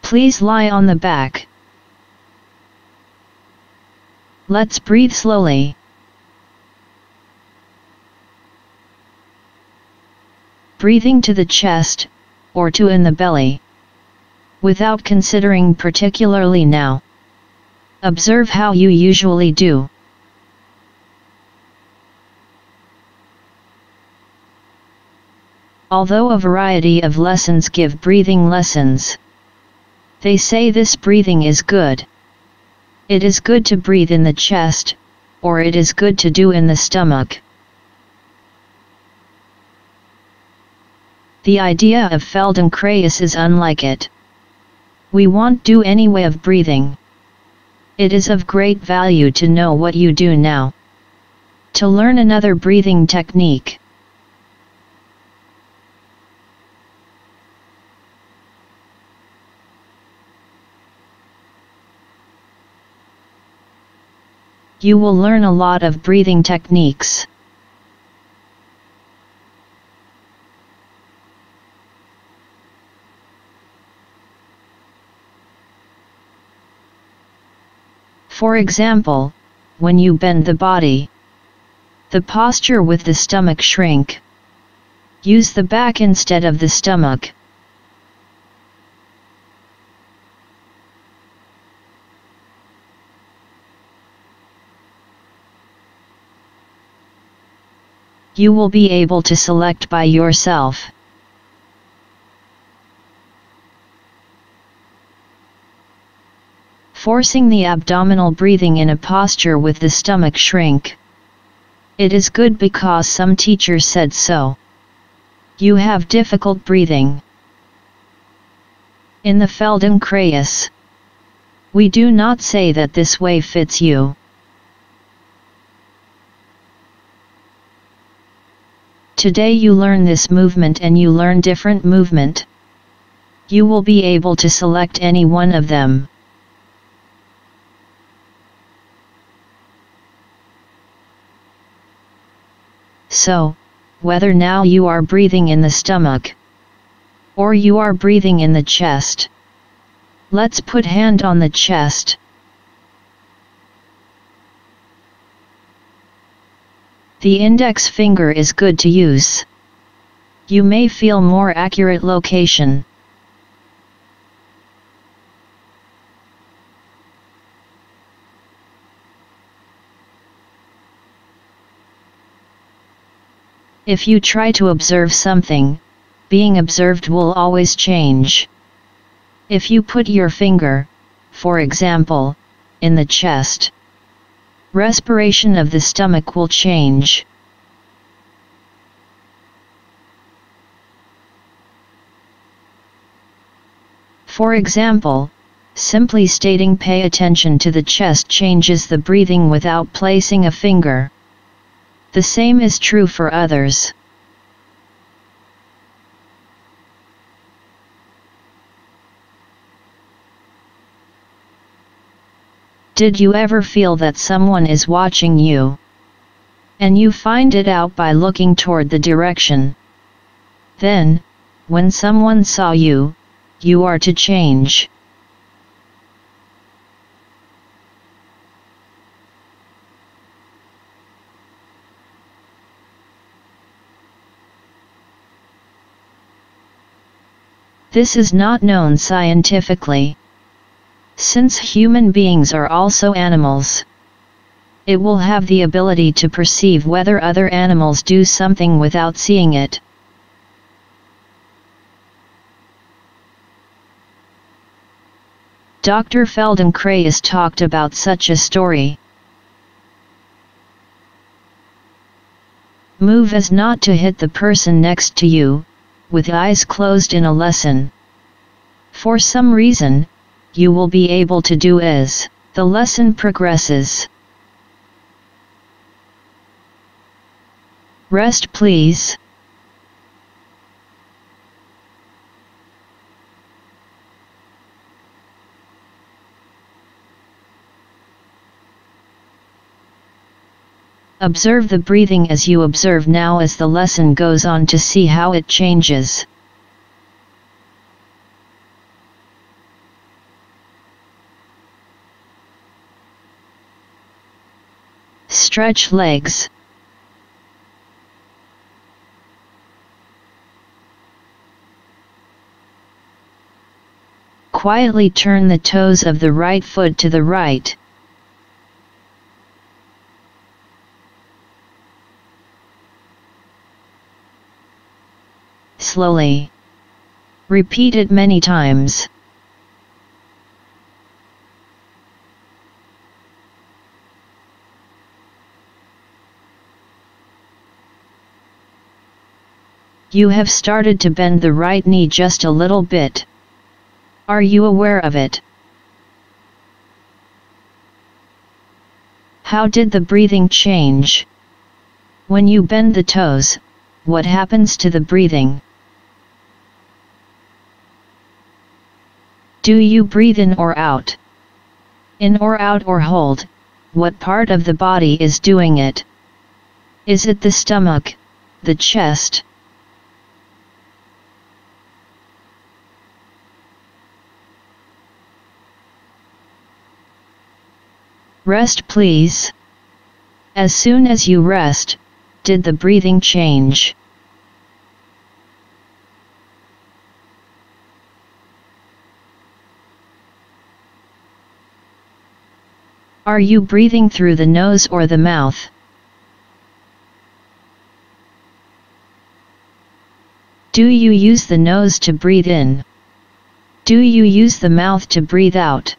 Please lie on the back. Let's breathe slowly. Breathing to the chest, or to in the belly. Without considering particularly now. Observe how you usually do. Although a variety of lessons give breathing lessons, they say this breathing is good. It is good to breathe in the chest, or it is good to do in the stomach. The idea of Feldenkrais is unlike it. We won't do any way of breathing. It is of great value to know what you do now. To learn another breathing technique. You will learn a lot of breathing techniques. For example, when you bend the body, the posture with the stomach shrink. Use the back instead of the stomach. You will be able to select by yourself. Forcing the abdominal breathing in a posture with the stomach shrink. It is good because some teachers said so. You have difficult breathing. In the Feldenkrais, we do not say that this way fits you. Today you learn this movement and you learn different movement. You will be able to select any one of them. So, whether now you are breathing in the stomach, or you are breathing in the chest. Let's put hand on the chest. The index finger is good to use. You may feel more accurate location. If you try to observe something, being observed will always change. If you put your finger, for example, in the chest, respiration of the stomach will change. For example, simply stating pay attention to the chest changes the breathing without placing a finger. The same is true for others. Did you ever feel that someone is watching you? And you find it out by looking toward the direction. Then, when someone saw you, you are to change. This is not known scientifically. Since human beings are also animals, it will have the ability to perceive whether other animals do something without seeing it. Dr. Feldenkrais talked about such a story. Move as not to hit the person next to you, with eyes closed in a lesson. For some reason, you will be able to do as the lesson progresses. Rest please. Observe the breathing as you observe now as the lesson goes on to see how it changes. Stretch legs. Quietly turn the toes of the right foot to the right. Slowly. Repeat it many times. You have started to bend the right knee just a little bit. Are you aware of it? How did the breathing change? When you bend the toes, what happens to the breathing? Do you breathe in or out? In or out or hold, what part of the body is doing it? Is it the stomach, the chest? Rest please. As soon as you rest, did the breathing change? Are you breathing through the nose or the mouth? Do you use the nose to breathe in? Do you use the mouth to breathe out?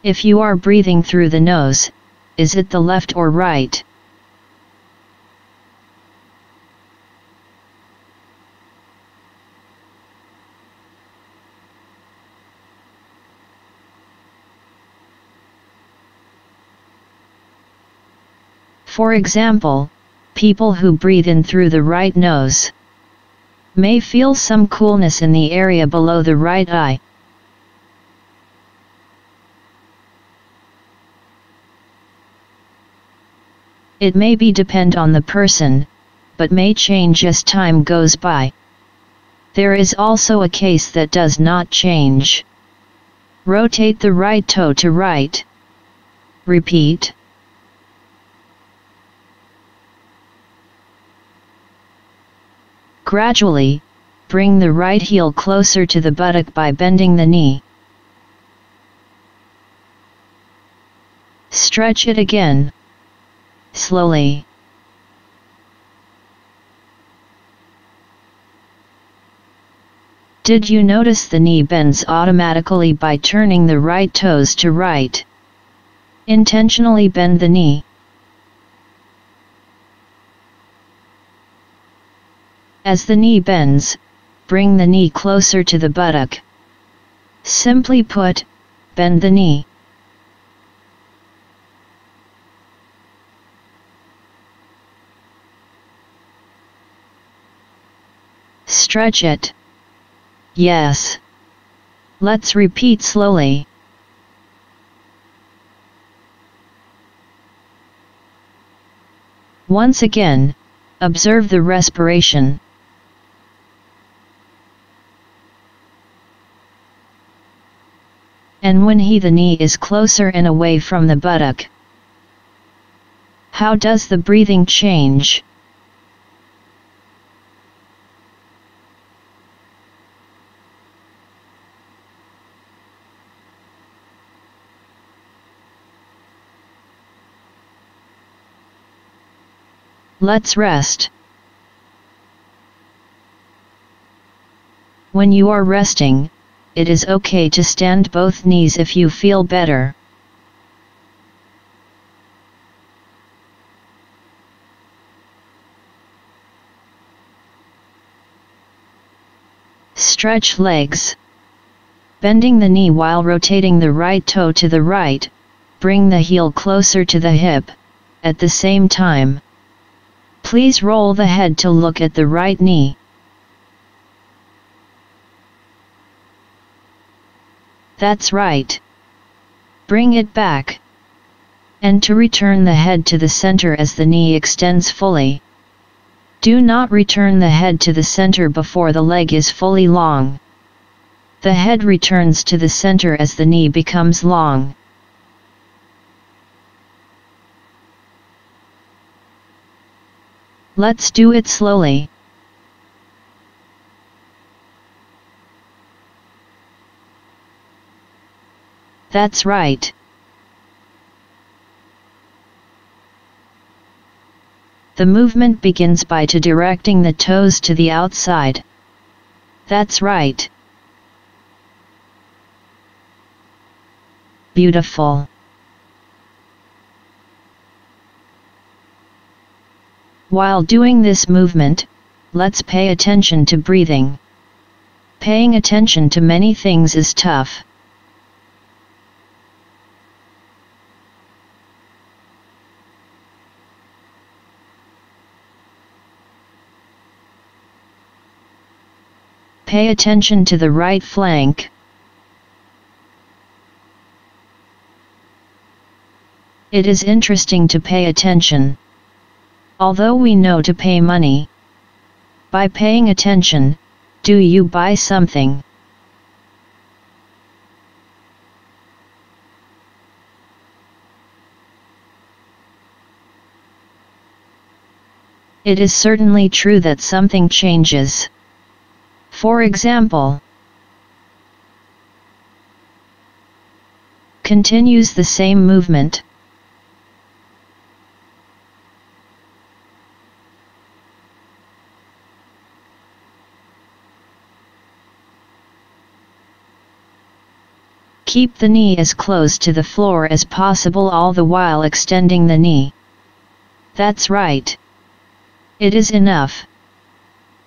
If you are breathing through the nose, is it the left or right? For example, people who breathe in through the right nose may feel some coolness in the area below the right eye. It may depend on the person, but may change as time goes by. There is also a case that does not change. Rotate the right toe to right. Repeat. Gradually, bring the right heel closer to the buttock by bending the knee. Stretch it again. Slowly. Did you notice the knee bends automatically by turning the right toes to right? Intentionally bend the knee. As the knee bends, bring the knee closer to the buttock. Simply put, bend the knee. Stretch it. Yes. Let's repeat slowly. Once again, observe the respiration. And when the knee is closer and away from the buttock, how does the breathing change? Let's rest. When you are resting, it is okay to stand both knees if you feel better. Stretch legs. Bending the knee while rotating the right toe to the right, bring the heel closer to the hip, at the same time. Please roll the head to look at the right knee. That's right. Bring it back. And to return the head to the center as the knee extends fully. Do not return the head to the center before the leg is fully long. The head returns to the center as the knee becomes long. Let's do it slowly. That's right. The movement begins by directing the toes to the outside. That's right. Beautiful. While doing this movement, let's pay attention to breathing. Paying attention to many things is tough. Pay attention to the right flank. It is interesting to pay attention. Although we know to pay money. By paying attention, do you buy something? It is certainly true that something changes. For example, continues the same movement. Keep the knee as close to the floor as possible, all the while extending the knee. That's right. It is enough.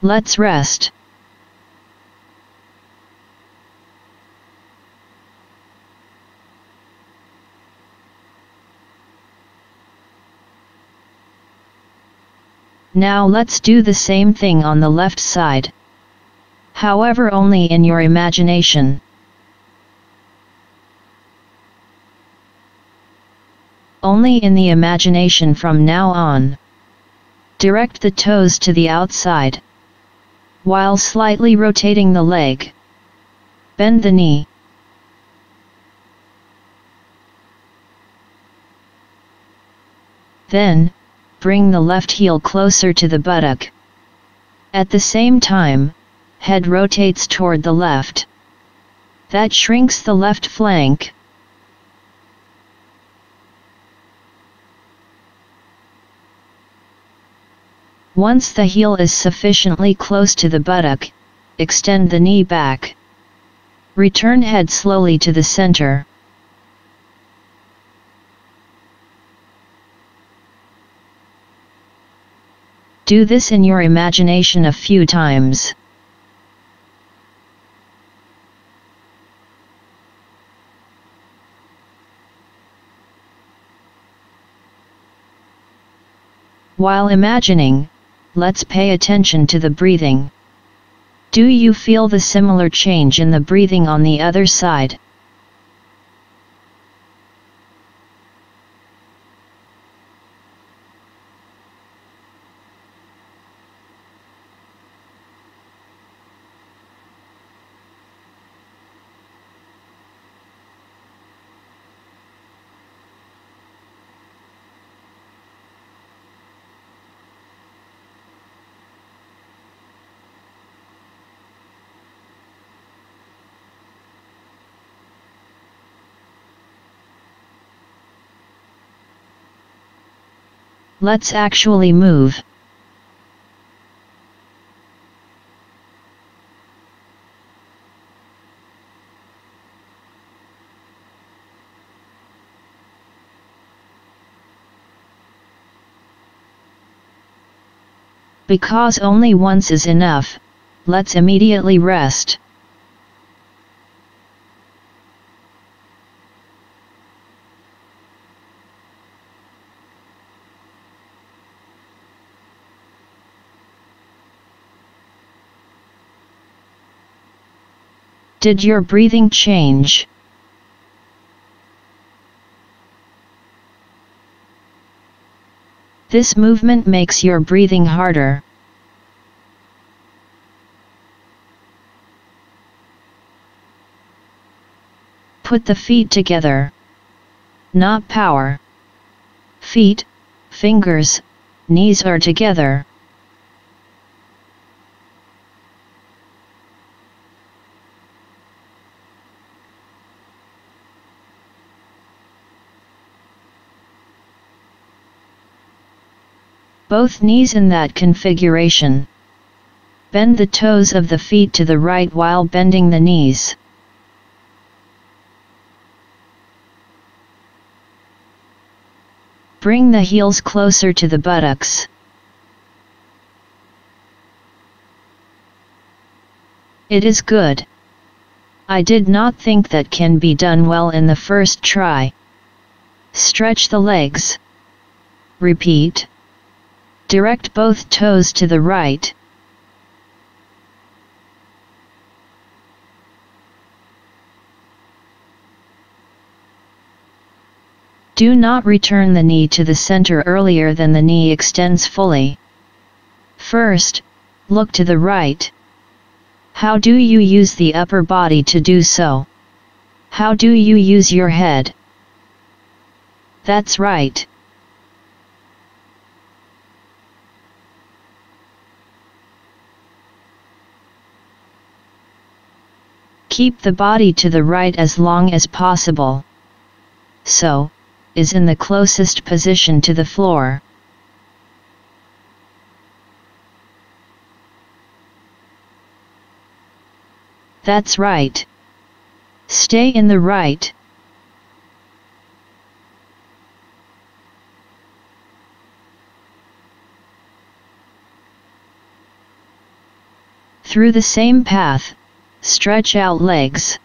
Let's rest. Now let's do the same thing on the left side. However, only in your imagination. Only in the imagination from now on. Direct the toes to the outside, while slightly rotating the leg. Bend the knee. Then, bring the left heel closer to the buttock. At the same time, head rotates toward the left. That shrinks the left flank. Once the heel is sufficiently close to the buttock, extend the knee back. Return head slowly to the center. Do this in your imagination a few times. While imagining, let's pay attention to the breathing. Do you feel the similar change in the breathing on the other side? Let's actually move. Because only once is enough, let's immediately rest. Did your breathing change? This movement makes your breathing harder. Put the feet together. Not power. Feet, fingers, knees are together. Both knees in that configuration. Bend the toes of the feet to the right while bending the knees. Bring the heels closer to the buttocks. It is good. I did not think that can be done well in the first try. Stretch the legs. Repeat. Direct both toes to the right. Do not return the knee to the center earlier than the knee extends fully. First, look to the right. How do you use the upper body to do so? How do you use your head? That's right. Keep the body to the right as long as possible. So, is in the closest position to the floor. That's right. Stay in the right. Through the same path, stretch out legs.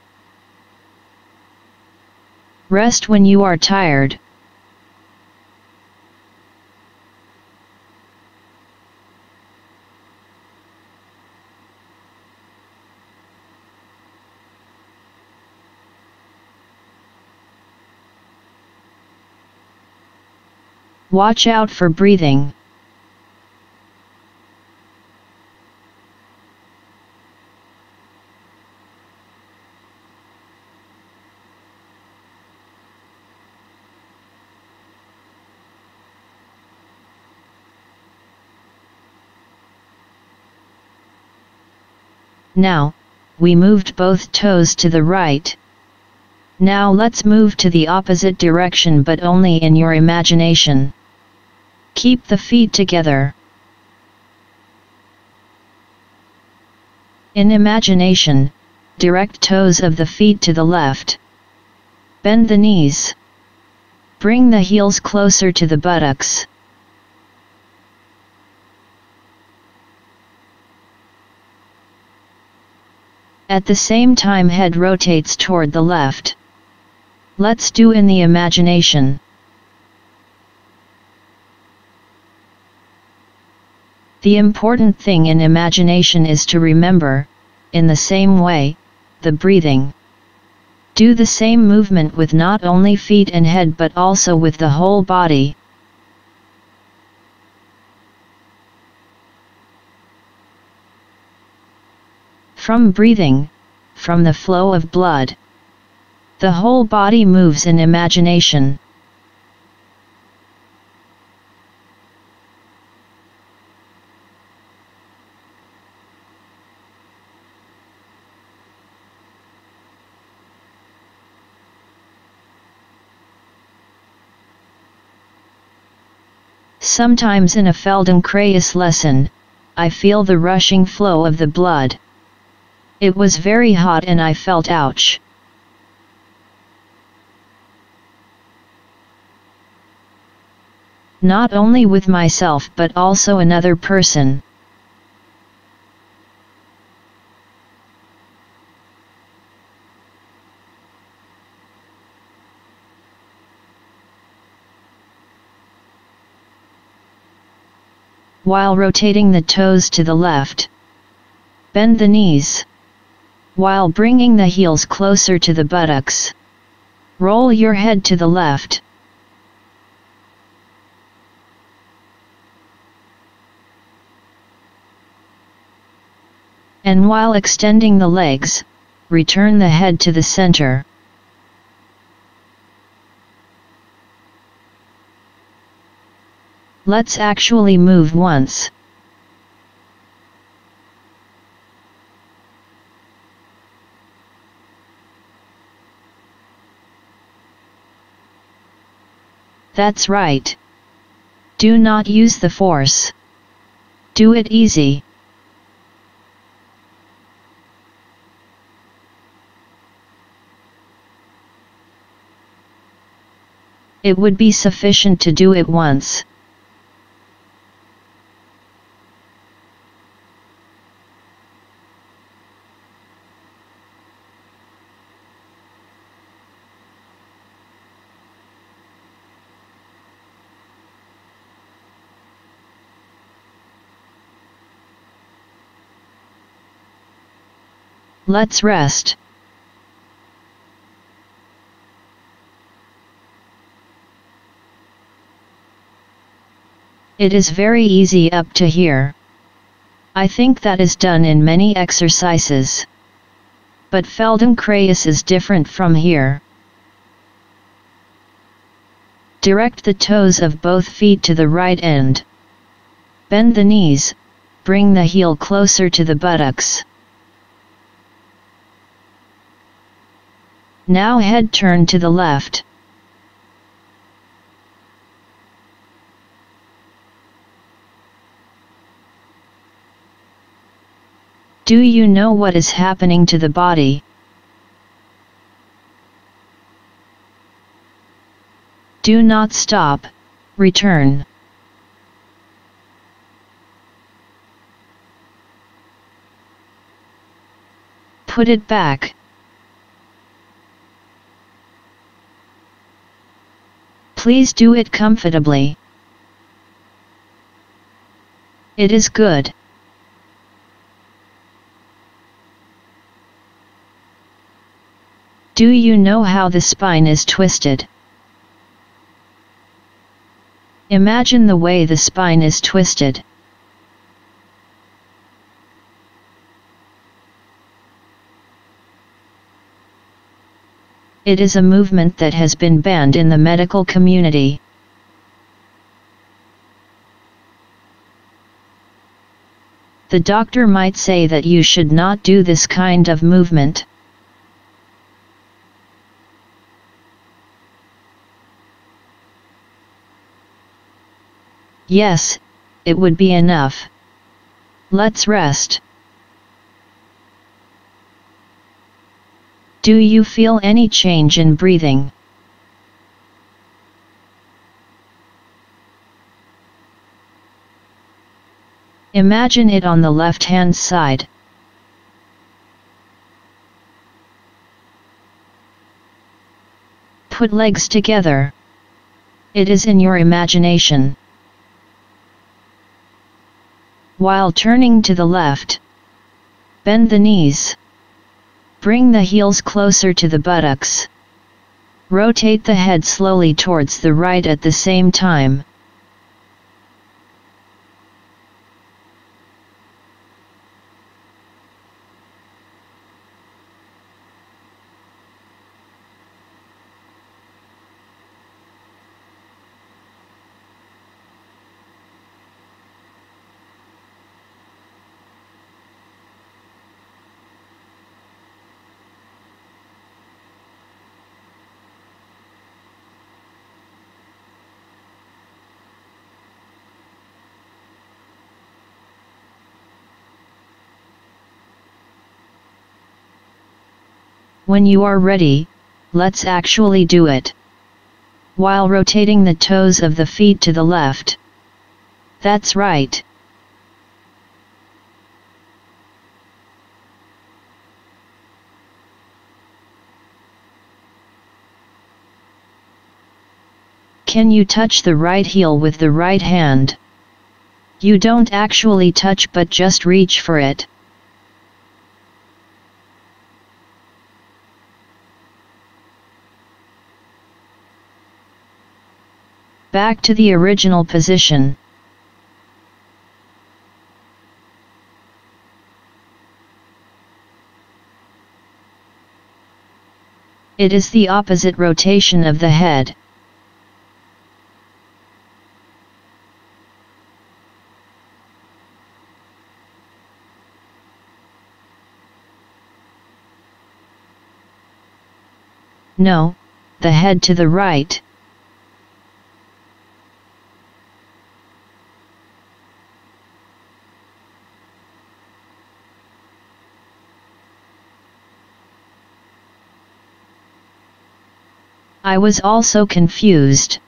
Rest when you are tired. Watch out for breathing. Now, we moved both toes to the right. Now let's move to the opposite direction, but only in your imagination. Keep the feet together. In imagination, direct toes of the feet to the left. Bend the knees. Bring the heels closer to the buttocks. At the same time, head rotates toward the left. Let's do in the imagination. The important thing in imagination is to remember, in the same way, the breathing. Do the same movement with not only feet and head but also with the whole body. From breathing, from the flow of blood. The whole body moves in imagination. Sometimes in a Feldenkrais lesson, I feel the rushing flow of the blood. It was very hot and I felt ouch. Not only with myself but also another person. While rotating the toes to the left, bend the knees. While bringing the heels closer to the buttocks, roll your head to the left. And while extending the legs, return the head to the center. Let's actually move once. That's right. Do not use the force. Do it easy. It would be sufficient to do it once. Let's rest. It is very easy up to here. I think that is done in many exercises. But Feldenkrais is different from here. Direct the toes of both feet to the right end. Bend the knees, bring the heel closer to the buttocks. Now head turn to the left. Do you know what is happening to the body? Do not stop, return. Put it back. Please do it comfortably. It is good. Do you know how the spine is twisted? Imagine the way the spine is twisted. It is a movement that has been banned in the medical community. The doctor might say that you should not do this kind of movement. Yes, it would be enough. Let's rest. Do you feel any change in breathing? Imagine it on the left-hand side. Put legs together. It is in your imagination. While turning to the left, bend the knees. Bring the heels closer to the buttocks. Rotate the head slowly towards the right at the same time. When you are ready, let's actually do it. While rotating the toes of the feet to the left. That's right. Can you touch the right heel with the right hand? You don't actually touch but just reach for it. Back to the original position. It is the opposite rotation of the head. No, the head to the right. I was also confused.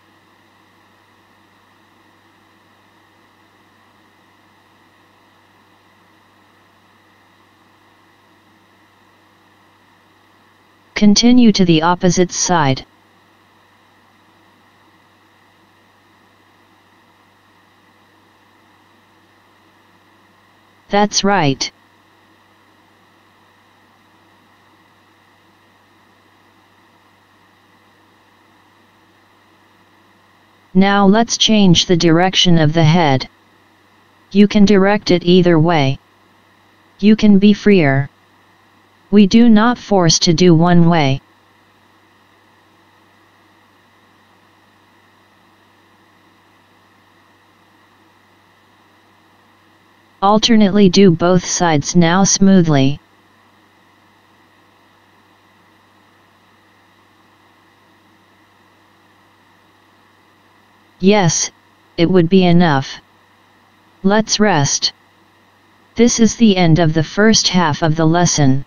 Continue to the opposite side. That's right. Now let's change the direction of the head. You can direct it either way. You can be freer. We do not force to do one way. Alternately do both sides now smoothly. Yes, it would be enough. Let's rest. This is the end of the first half of the lesson.